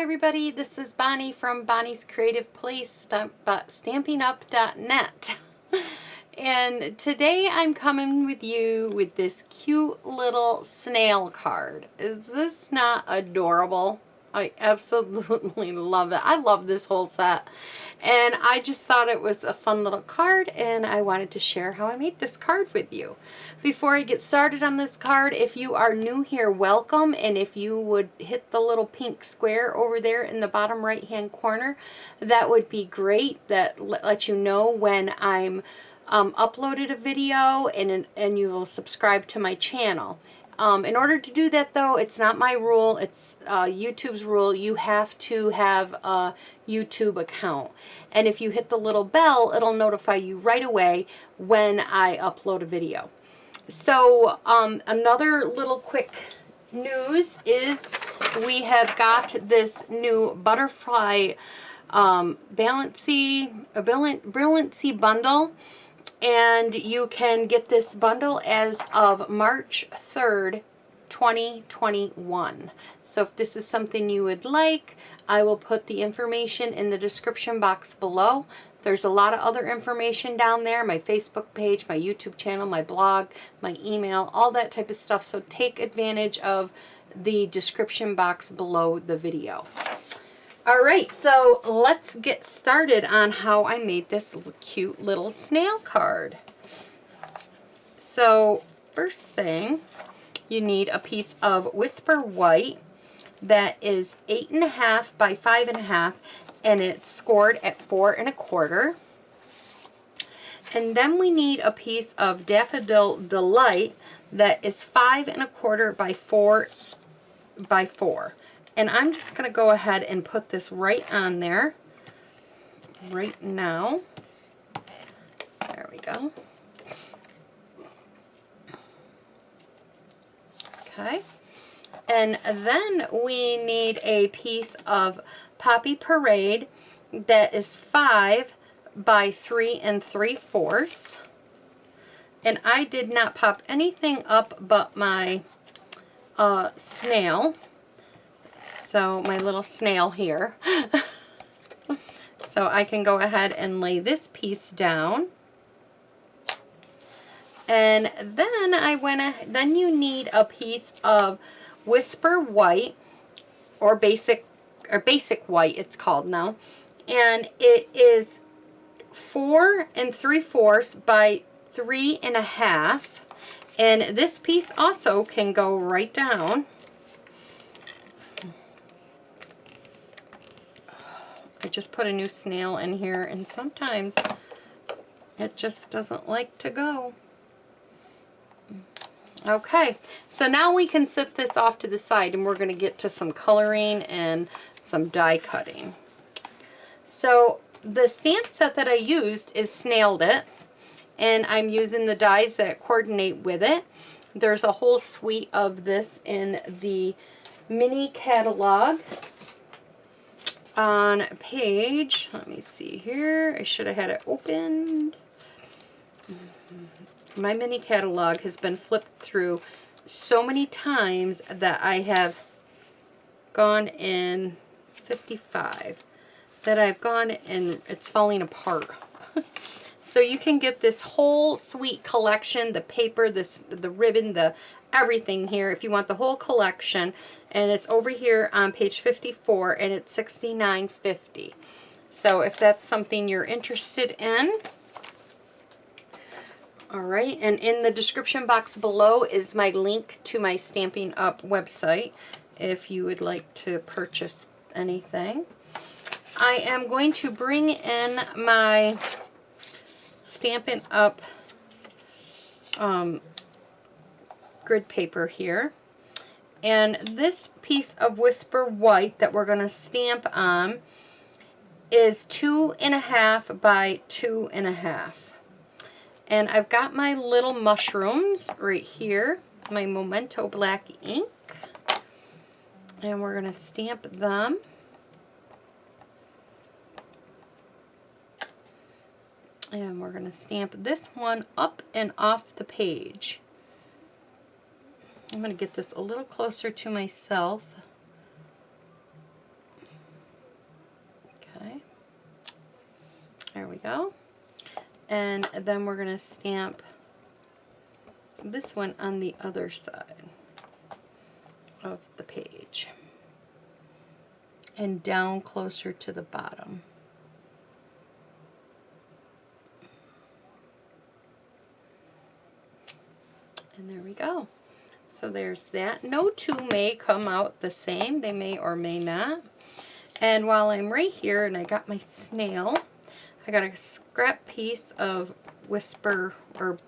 everybody, this is Bonnie from Bonnie's Creative Place, StampingUp.net. And today I'm coming with you with this cute little snail card. Is this not adorable? I absolutely love it. I love this whole set. And I just thought it was a fun little card, and I wanted to share how I made this card with you. Before I get started on this card, if you are new here, welcome. And if you would hit the little pink square over there in the bottom right hand corner, that would be great. That lets you know when I'm uploaded a video, and you will subscribe to my channel. In order to do that, though, it's not my rule, it's YouTube's rule. You have to have a YouTube account. And if you hit the little bell, it'll notify you right away when I upload a video. So another little quick news is we have got this new butterfly Brilliance Bundle. And you can get this bundle as of March 3rd, 2021. So if this is something you would like, I will put the information in the description box below. There's a lot of other information down there, my Facebook page, my YouTube channel, my blog, my email, all that type of stuff. So take advantage of the description box below the video. All right, so let's get started on how I made this cute little snail card. So first thing, you need a piece of Whisper White that is 8.5 by 5.5, and it's scored at 4 1/4. And then we need a piece of Daffodil Delight that is 5 1/4 by 4 by 4. And I'm just going to go ahead and put this right on there right now. There we go. Okay. And then we need a piece of Poppy Parade that is 5 by 3 3/4. And I did not pop anything up but my snail. So my little snail here. So I can go ahead and lay this piece down. And then then you need a piece of Whisper White, or basic white it's called now. And it is 4 3/4 by 3 1/2. And this piece also can go right down. I just put a new snail in here, and sometimes it just doesn't like to go. Okay, so now we can set this off to the side, and we're going to get to some coloring and some die cutting. So the stamp set that I used is Snailed It, and I'm using the dies that coordinate with it. There's a whole suite of this in the mini catalog. On page, let me see here, I should have had it opened. My mini catalog has been flipped through so many times that I have gone in 55, that I've gone and it's falling apart. So you can get this whole sweet collection, the paper, the ribbon, the everything here if you want the whole collection, and it's over here on page 54, and it's $69.50. So if that's something you're interested in. All right, and in the description box below is my link to my Stampin' Up website if you would like to purchase anything. I am going to bring in my Stampin' Up grid paper here, and this piece of Whisper White that we're going to stamp on is 2 1/2 by 2 1/2. And I've got my little mushrooms right here, my Memento black ink, and we're going to stamp them. And we're going to stamp this one up and off the page. I'm going to get this a little closer to myself. And then we're going to stamp this one on the other side of the page and down closer to the bottom. And there we go. So there's that. No two may come out the same. They may or may not. And while I'm right here and I got my snail, I got a scrap piece of Whisper, or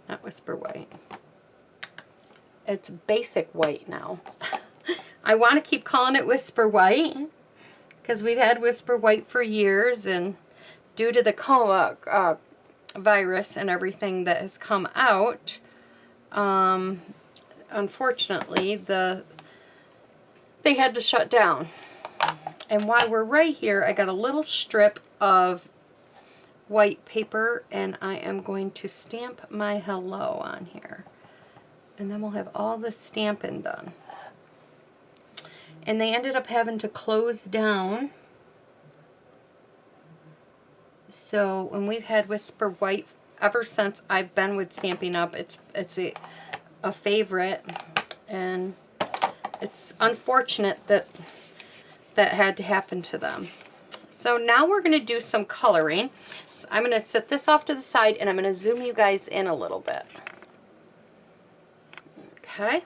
not Whisper White. It's basic white now. I want to keep calling it Whisper White because we've had Whisper White for years, and due to the virus and everything that has come out, unfortunately, they had to shut down. And while we're right here, I got a little strip of white paper, and I am going to stamp my hello on here. And then we'll have all the stamping done. And they ended up having to close down. So when we've had Whisper White ever since I've been with Stampin' Up, it's a favorite, and it's unfortunate that that had to happen to them. So now we're going to do some coloring. So I'm going to set this off to the side, and I'm going to zoom you guys in a little bit. Okay.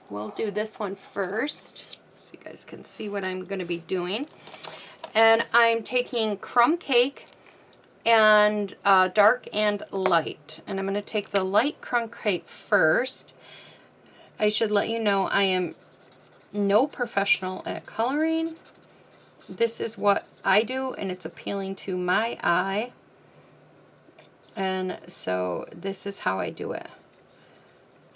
We'll do this one first so you guys can see what I'm going to be doing. And I'm taking Crumb Cake and dark and light. And I'm going to take the light Crumb Cake first. I should let you know I am no professional at coloring. This is what I do, and it's appealing to my eye. And so this is how I do it.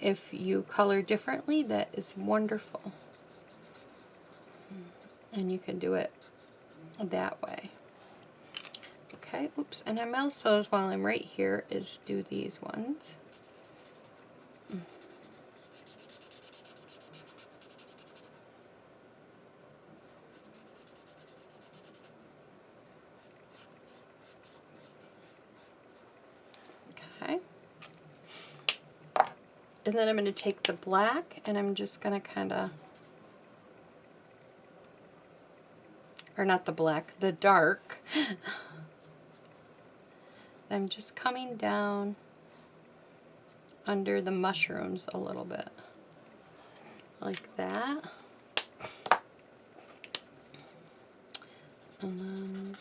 If you color differently, that is wonderful. And you can do it that way. Okay, oops, and I'm also, while I'm right here, is do these ones. Okay. And then I'm going to take the black, and I'm just going to kind of, or not the black, the dark. I'm just coming down under the mushrooms a little bit, like that. And then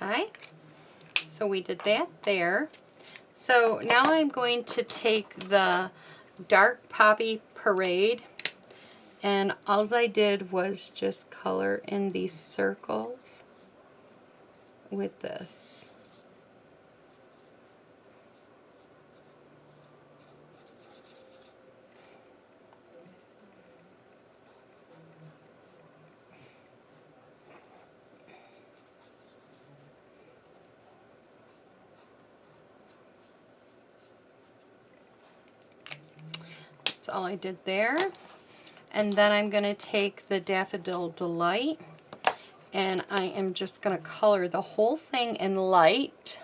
okay, so we did that there. So now I'm going to take the Dark Poppy Parade, and all I did was just color in these circles with this. That's all I did there. And then I'm going to take the Daffodil Delight, and I am just going to color the whole thing in light.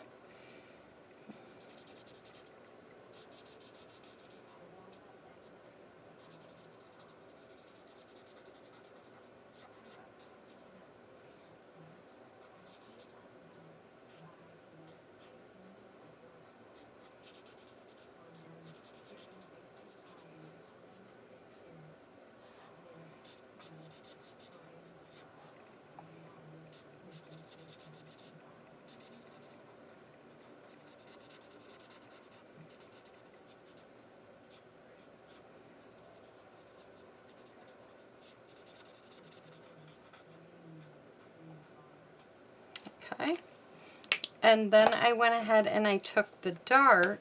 And then I went ahead and I took the dark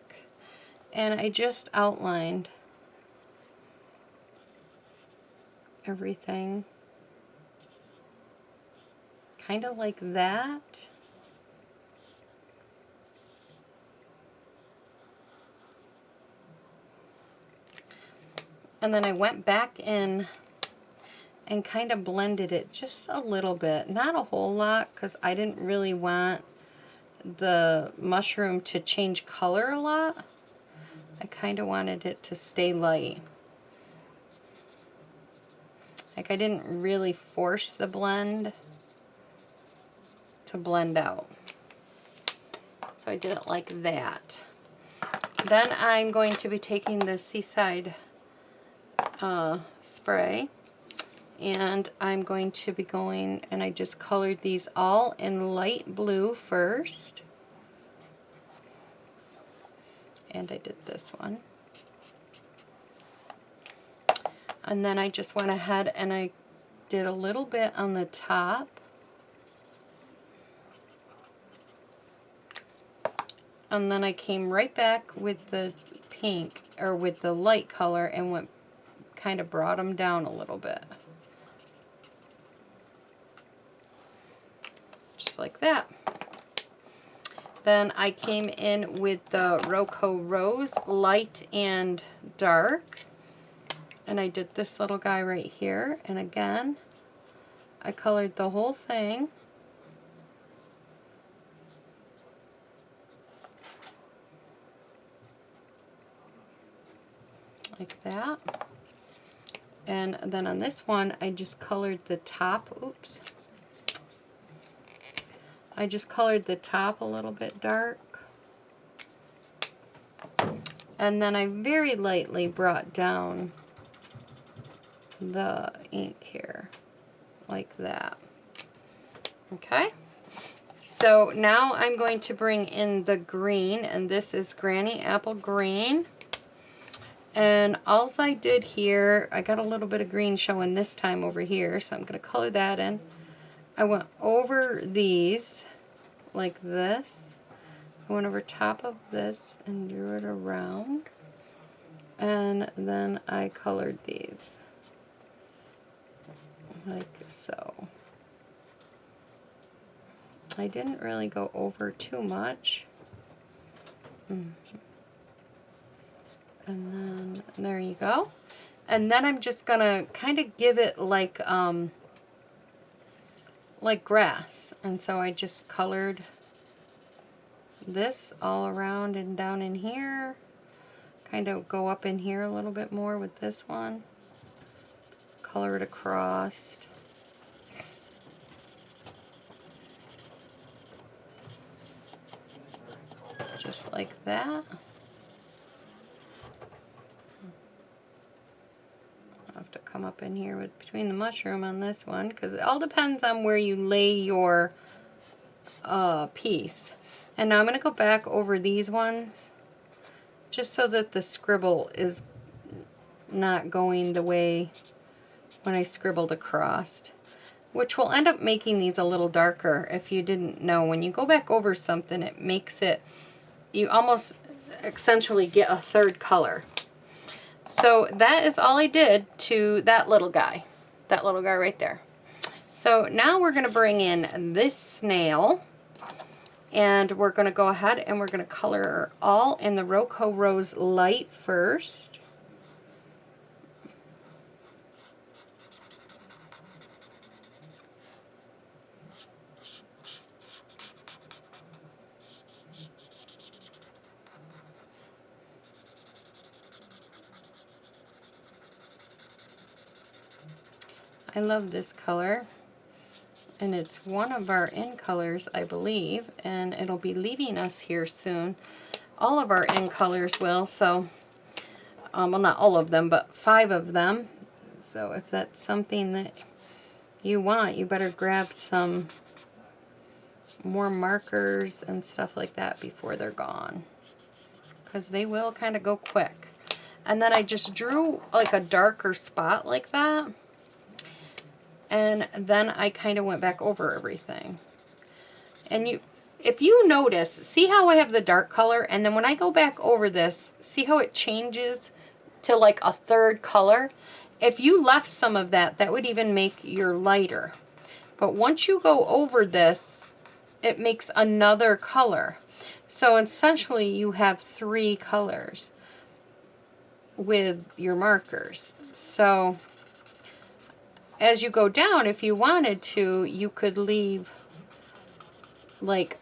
and I just outlined everything kind of like that. And then I went back in and kind of blended it just a little bit, not a whole lot, because I didn't really want the mushroom to change color a lot. I kind of wanted it to stay light. Like I didn't really force the blend to blend out. So I did it like that. Then I'm going to be taking the Seaside spray, and I'm going to be going, and I just colored these all in light blue first. And I did this one. And then I just went ahead and I did a little bit on the top. And then I came right back with the pink, or with the light color, and went kind of brought them down a little bit. Just like that. Then I came in with the Roco Rose, light and dark. And I did this little guy right here. And again, I colored the whole thing. Like that. And then on this one, I just colored the top. Oops. I just colored the top a little bit dark. And then I very lightly brought down the ink here, like that. Okay. So now I'm going to bring in the green, and this is Granny Apple Green. And all I did here, I got a little bit of green showing this time over here, so I'm going to color that in. I went over these like this. I went over top of this and drew it around. And then I colored these like so. I didn't really go over too much. And then there you go. And then I'm just gonna kind of give it like grass. And so I just colored this all around and down in here. Kind of go up in here a little bit more with this one. Color it across. Just like that. I'll have to come up in here with between the mushroom on this one, because it all depends on where you lay your piece. And now I'm going to go back over these ones just so that the scribble is not going the way when I scribbled across, which will end up making these a little darker. If you didn't know, when you go back over something, it makes it, you almost essentially get a third color. So that is all I did to that little guy right there. So now we're going to bring in this snail, and we're going to go ahead and we're going to color all in the Roco Rose light first. I love this color, and it's one of our in colors, I believe, and it'll be leaving us here soon. All of our in colors will, so, well, not all of them, but 5 of them. So if that's something that you want, you better grab some more markers and stuff like that before they're gone, because they will kind of go quick. And then I just drew like a darker spot like that. And then I kind of went back over everything. And if you notice, see how I have the dark color, and then when I go back over this, see how it changes to like a third color? If you left some of that, that would even make your lighter. But once you go over this, it makes another color. So essentially you have 3 colors with your markers. So as you go down, if you wanted to, you could leave like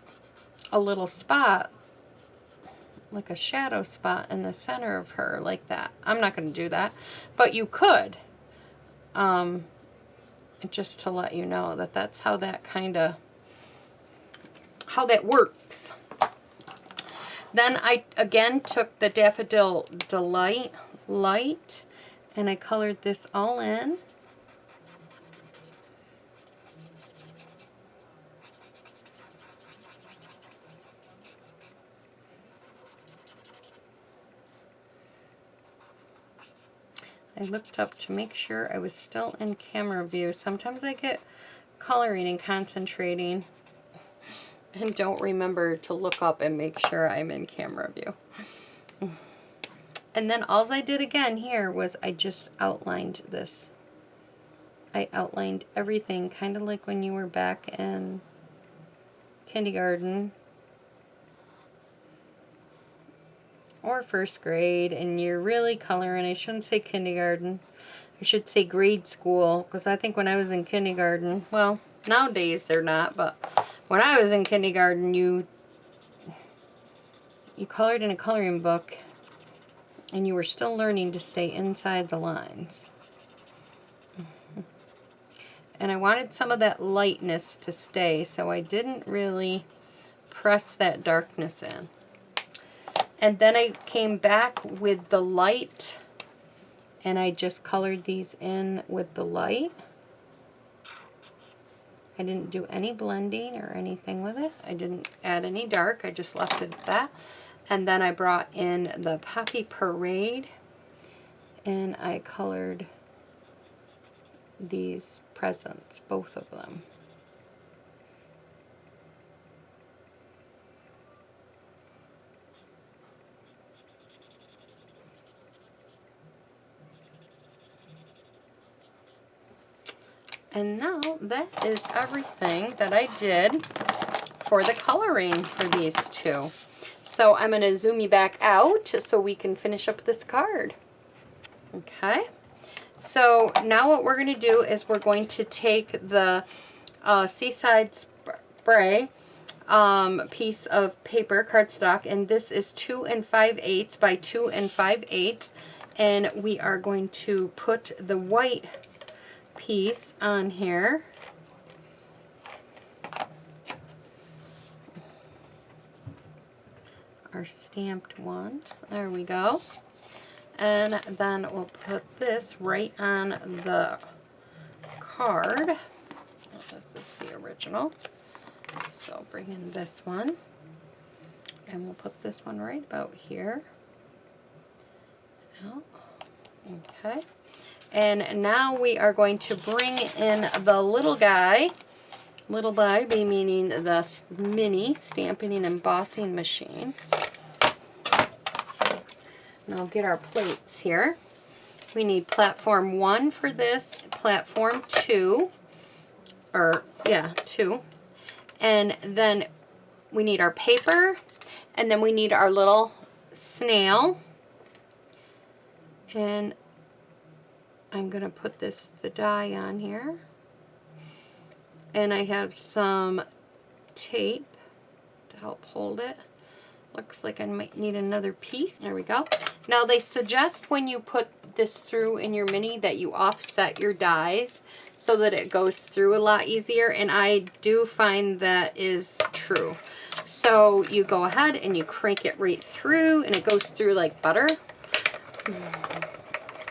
a little spot, like a shadow spot in the center of her, like that. I'm not going to do that, but you could, just to let you know that that's how that how that works. Then I again took the Daffodil Delight light and I colored this all in. I looked up to make sure I was still in camera view. Sometimes I get coloring and concentrating and don't remember to look up and make sure I'm in camera view. And then all I did again here was I just outlined this. I outlined everything, kind of like when you were back in kindergarten or first grade and you're really coloring. I shouldn't say kindergarten. I should say grade school, because I think when I was in kindergarten, well, nowadays they're not, but when I was in kindergarten, you colored in a coloring book and you were still learning to stay inside the lines. And I wanted some of that lightness to stay, so I didn't really press that darkness in. And then I came back with the light and I just colored these in with the light. I didn't do any blending or anything with it. I didn't add any dark. I just left it at that. And then I brought in the Poppy Parade and I colored these presents, both of them. And now that is everything that I did for the coloring for these two. So I'm going to zoom you back out so we can finish up this card. Okay. So now what we're going to do is we're going to take the Seaside Spray piece of paper, cardstock, and this is 2 5/8 by 2 5/8, and we are going to put the white piece on here. Our stamped one. There we go. And then we'll put this right on the card. This is the original. So bring in this one. And we'll put this one right about here. Oh, okay. And now we are going to bring in the little guy. Little guy meaning the mini stamping and embossing machine. And I'll get our plates here. We need platform 1 for this, platform 2, or yeah, 2. And then we need our paper, and then we need our little snail. And I'm going to put the die on here. And I have some tape to help hold it. Looks like I might need another piece. There we go. Now they suggest when you put this through in your mini that you offset your dies so that it goes through a lot easier, and I do find that is true. So you go ahead and you crank it right through and it goes through like butter.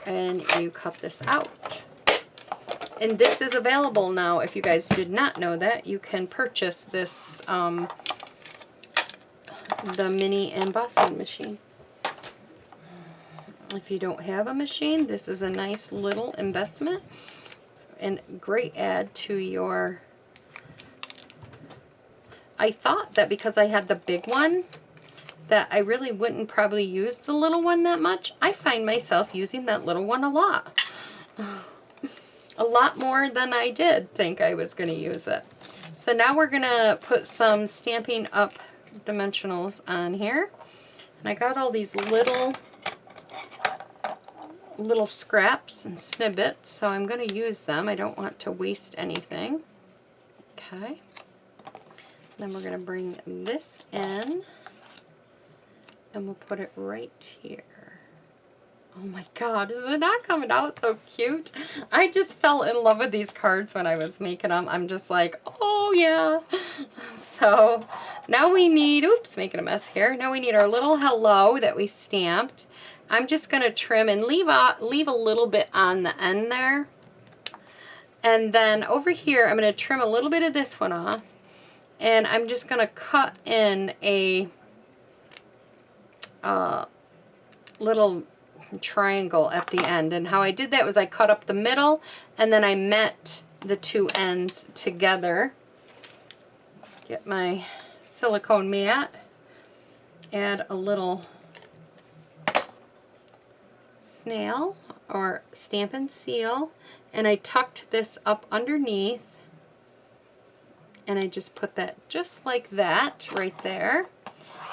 And you cut this out. And this is available now. If you guys did not know that, you can purchase this, the mini embossing machine. If you don't have a machine, this is a nice little investment and great add to your I thought that because I had the big one, that I really wouldn't probably use the little one that much. I find myself using that little one a lot. A lot more than I did think I was going to use it. So now we're going to put some Stampin' Up! Dimensionals on here. And I got all these little scraps and snippets, so I'm going to use them. I don't want to waste anything. Okay. Then we're going to bring this in, and we'll put it right here. Oh my God, is it not coming out so cute? I just fell in love with these cards when I was making them. I'm just like, oh yeah. So now we need, oops, making a mess here. Now we need our little hello that we stamped. I'm just going to trim and leave a little bit on the end there. And then over here, I'm going to trim a little bit of this one off. And I'm just going to cut in a little triangle at the end. And how I did that was I cut up the middle and then I met the two ends together. Get my silicone mat, add a little snail or Stampin' Seal, and I tucked this up underneath, and I just put that just like that right there.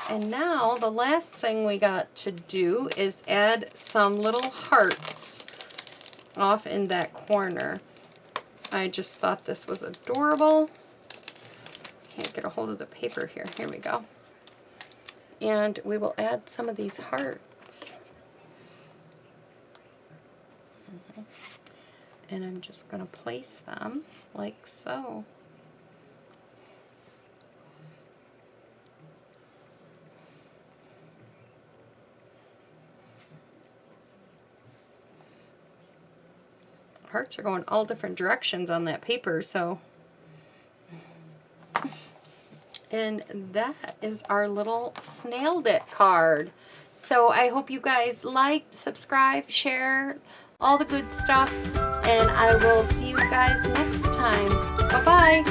And now the last thing we got to do is add some little hearts off in that corner. I just thought this was adorable. Can't get a hold of the paper here. Here we go. And we will add some of these hearts. And I'm just going to place them like so. Hearts are going all different directions on that paper, so. And that is our little snailed it card. So I hope you guys liked, subscribe, share, all the good stuff, and I will see you guys next time. Bye-bye.